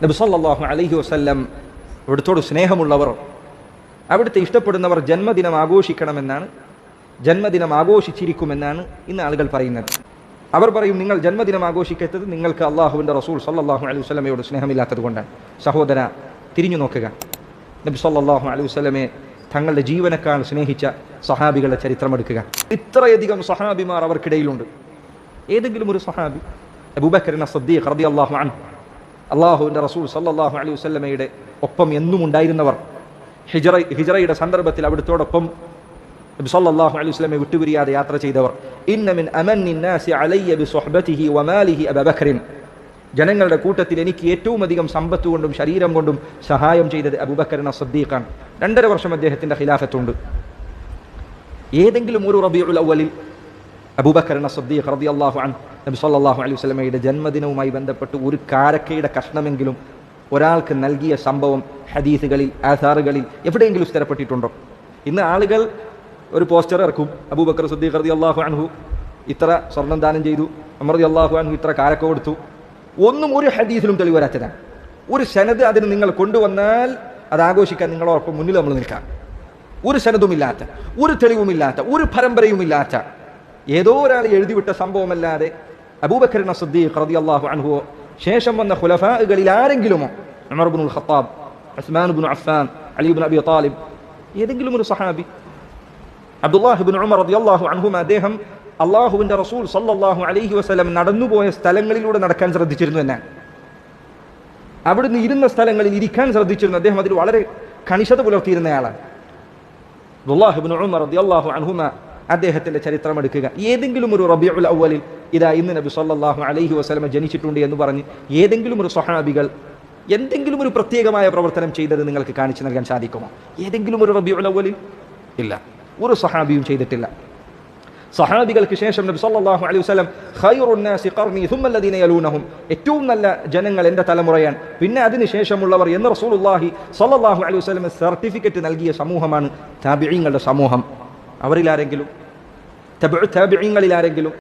നബി സല്ലല്ലാഹു അലൈഹി വസല്ലം അവിടുത്തോട് സ്നേഹമുള്ളവർ, അവിടുത്തെ ഇഷ്ടപ്പെടുന്നവർ ജന്മദിനം ആഘോഷിക്കണമെന്നാണ്, ജന്മദിനം ആഘോഷിച്ചിരിക്കുമെന്നാണ് ഇന്ന് ആളുകൾ പറയുന്നത്. അവർ പറയും, നിങ്ങൾ ജന്മദിനം ആഘോഷിക്കാത്തത് നിങ്ങൾക്ക് അള്ളാഹുവിൻ്റെ റസൂൽ സല്ലല്ലാഹു അലൈഹി വസല്ലമയോട് സ്നേഹമില്ലാത്തത് കൊണ്ടാണ്. സഹോദര, തിരിഞ്ഞു നോക്കുക. നബി സല്ലല്ലാഹു അലൈഹി വസല്ലമയെ തങ്ങളുടെ ജീവനേക്കാൾ സ്നേഹിച്ച സഹാബികളുടെ ചരിത്രമെടുക്കുക. ഇത്രയധികം സഹാബിമാർ അവർക്കിടയിലുണ്ട്. ഏതെങ്കിലും ഒരു സഹാബി അബൂബക്കർ സിദ്ദീഖ് റളിയല്ലാഹു അൻഹു, അള്ളാഹുവിൻ്റെ റസൂൽ സല്ലല്ലാഹു അലൈഹി വസല്ലമയുടെ ഒപ്പം എന്നും ഉണ്ടായിരുന്നവർ, ഹിജ്റയുടെ സന്ദർഭത്തിൽ അവിടുത്തോടൊപ്പം നബി സല്ലല്ലാഹു അലൈഹി വസല്ലമയെ വിട്ടുപിരിയാതെ യാത്ര ചെയ്തവർ. ഇന്ന മിൻ അമന്നി നാസി അലയ്യ ബിസുഹ്ബതിഹി വമാലിഹി അബൂബക്കറിൻ, ജനങ്ങളുടെ കൂട്ടത്തിൽ എനിക്ക് ഏറ്റവും അധികം സമ്പത്ത് കൊണ്ടും ശരീരം കൊണ്ടും സഹായം ചെയ്തത് അബൂബക്കർ സിദ്ദീഖാണ്. 2.5 വർഷം അദ്ദേഹത്തിൻ്റെ ഖിലാഫത്തുണ്ട്. ഏതെങ്കിലും ഒരു റബീഉൽ അവ്വലിൽ അബൂബക്കർ സിദ്ദീഖ് റളിയല്ലാഹു അൻഹു നബി സല്ലല്ലാഹു അലൈഹി വസല്ലമയുടെ ജന്മദിനവുമായി ബന്ധപ്പെട്ട് ഒരു കാരക്കയുടെ കഷ്ണമെങ്കിലും ഒരാൾക്ക് നൽകിയ സംഭവം ഹദീസുകളിൽ, ആസാറുകളിൽ എവിടെയെങ്കിലും സ്ഥിരപ്പെട്ടിട്ടുണ്ടോ? ഇന്ന് ആളുകൾ ഒരു പോസ്റ്റർ ഇറക്കും, അബൂബക്കർ സിദ്ദീഖ് റളിയല്ലാഹു അൻഹു ഇത്ര സ്വർണം ദാനം ചെയ്തു, ഉമർ റളിയല്ലാഹു അൻഹു ഇത്ര കാരക്ക കൊടുത്തു. ഒന്നും ഒരു ഹദീസിലും തെളിവ് വരാത്തതാണ്. ഒരു സനദ് അതിന് നിങ്ങൾ കൊണ്ടുവന്നാൽ അത് ആഘോഷിക്കാൻ നിങ്ങളോടൊപ്പം മുന്നിൽ നമ്മൾ നിൽക്കാം. ഒരു സനദുമില്ലാത്ത, ഒരു തെളിവുമില്ലാത്ത, ഒരു പരമ്പരയുമില്ലാത്ത ഏതോ ഒരാൾ എഴുതിവിട്ട സംഭവമല്ലാതെ അബൂബക്കർ സിദ്ദീഖ് റളിയല്ലാഹു അൻഹു ശേഷം വന്ന ഖുലഫാകളിൽ ആരെങ്കിലുമോ, ഉമർ ഇബ്നുൽ ഖത്താബ്, ഉസ്മാൻ ഇബ്നു അഫ്ഫാൻ, അലി ഇബ്നു അബി ത്വാലിബ്, ഏതെങ്കിലും ഒരു സഹാബി, അബ്ദുല്ലാഹ് ഇബ്നു ഉമർ റളിയല്ലാഹു അൻഹുമ, അദ്ദേഹം അള്ളാഹുവിൻ്റെ റസൂൽ സല്ലല്ലാഹു അലൈഹി വസല്ലം നടന്നുപോയ സ്ഥലങ്ങളിലൂടെ നടക്കാൻ ശ്രദ്ധിച്ചിരുന്നു എന്നാണ്. അവിടുന്ന് ഇരുന്ന സ്ഥലങ്ങളിൽ ഇരിക്കാൻ ശ്രദ്ധിച്ചിരുന്നു. അദ്ദേഹം അതിൽ വളരെ കണിശത പുലർത്തിയിരുന്നയാളാണ്. അബ്ദുല്ലാഹ് ഇബ്നു ഉമർ റളിയല്ലാഹു അൻഹുമ അദ്ദേഹത്തിൻ്റെ ചരിത്രം എടുക്കുക. ഏതെങ്കിലും ഒരു റബീഉൽ അവ്വലിൽ ഇതാ ഇന്ന് നബി സല്ലല്ലാഹു അലൈഹി വസല്ലം ജനിച്ചിട്ടുണ്ട് എന്ന് പറഞ്ഞ് ഏതെങ്കിലും ഒരു സ്വഹാബികൾ എന്തെങ്കിലും ഒരു പ്രത്യേകമായ പ്രവർത്തനം ചെയ്തത് നിങ്ങൾക്ക് കാണിച്ചു നൽകാൻ സാധിക്കുമോ? ഏതെങ്കിലും ഒരു റബീഉൽ അവ്വലിൽ? ഇല്ല, ഒരു സ്വഹാബിയും ചെയ്തിട്ടില്ല. സഹാബികൾക്ക് ശേഷം നബി സല്ലല്ലാഹു അലൈഹി വസല്ലം ഖൈറുൻ നാസി ഖർനി സുമ്മ അല്ലദീന യലൂനഹും, ഏറ്റവും നല്ല ജനങ്ങൾ എൻ്റെ തലമുറയാണ്, പിന്നെ അതിന് ശേഷമുള്ളവർ എന്ന് റസൂലുള്ളാഹി സല്ലല്ലാഹു അലൈഹി വസല്ലം സർട്ടിഫിക്കറ്റ് നൽകിയ സമൂഹമാണ് താബിഈങ്ങളുടെ സമൂഹം. അവരിലാരെങ്കിലും, തബഉ താബിഈങ്ങളിൽ ആരെങ്കിലും